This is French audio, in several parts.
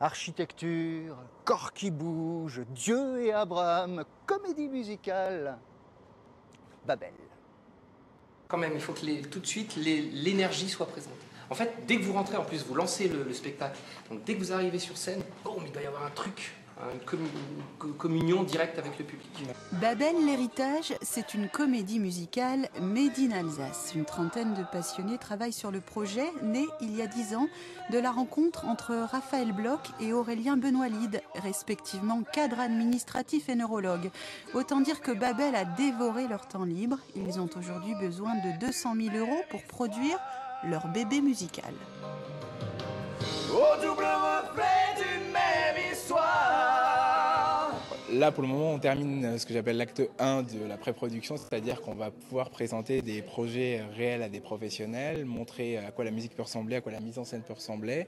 Architecture, corps qui bouge, Dieu et Abraham, comédie musicale, Babel. Quand même, il faut que tout de suite l'énergie soit présente. En fait, dès que vous rentrez, en plus, vous lancez le spectacle. Donc dès que vous arrivez sur scène, boum, il doit y avoir un truc, une communion directe avec le public. Babel, l'héritage, c'est une comédie musicale made in Alsace. Une trentaine de passionnés travaillent sur le projet, né il y a 10 ans, de la rencontre entre Raphaël Bloch et Aurélien Benoît-Lide, respectivement cadre administratif et neurologue. Autant dire que Babel a dévoré leur temps libre. Ils ont aujourd'hui besoin de 200 000 € pour produire leur bébé musical. Au double reflet d'une même histoire. Là, pour le moment, on termine ce que j'appelle l'acte 1 de la pré-production, c'est-à-dire qu'on va pouvoir présenter des projets réels à des professionnels, montrer à quoi la musique peut ressembler, à quoi la mise en scène peut ressembler.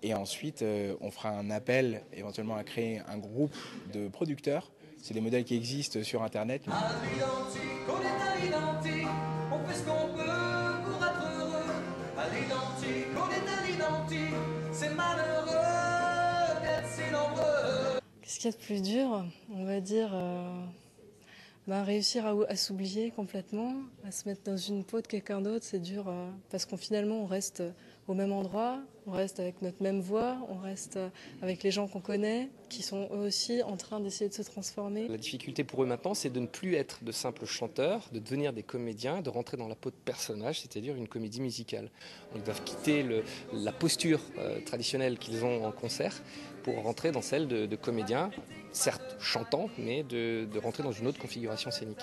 Et ensuite, on fera un appel éventuellement à créer un groupe de producteurs. C'est des modèles qui existent sur Internet. À l'identique, on est à l'identique, on fait ce qu'on peut pour être heureux. À l'identique, on est à l'identique, c'est malheureux d'être si nombreux. Qu'est-ce qu'il y a de plus dur? On va dire réussir à s'oublier complètement, à se mettre dans une peau de quelqu'un d'autre, c'est dur parce qu'on finalement on reste au même endroit, on reste avec notre même voix, on reste avec les gens qu'on connaît, qui sont eux aussi en train d'essayer de se transformer. La difficulté pour eux maintenant, c'est de ne plus être de simples chanteurs, de devenir des comédiens, de rentrer dans la peau de personnage, c'est-à-dire une comédie musicale. Ils doivent quitter la posture traditionnelle qu'ils ont en concert pour rentrer dans celle de comédiens, certes chantants, mais de rentrer dans une autre configuration scénique.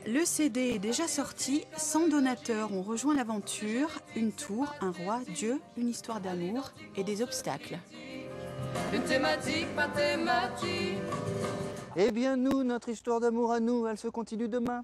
Le CD est déjà sorti, 100 donateurs ont rejoint l'aventure, une tour, un roi, Dieu, une histoire d'amour et des obstacles. Une thématique, pas thématique. Eh bien nous, notre histoire d'amour à nous, elle se continue demain.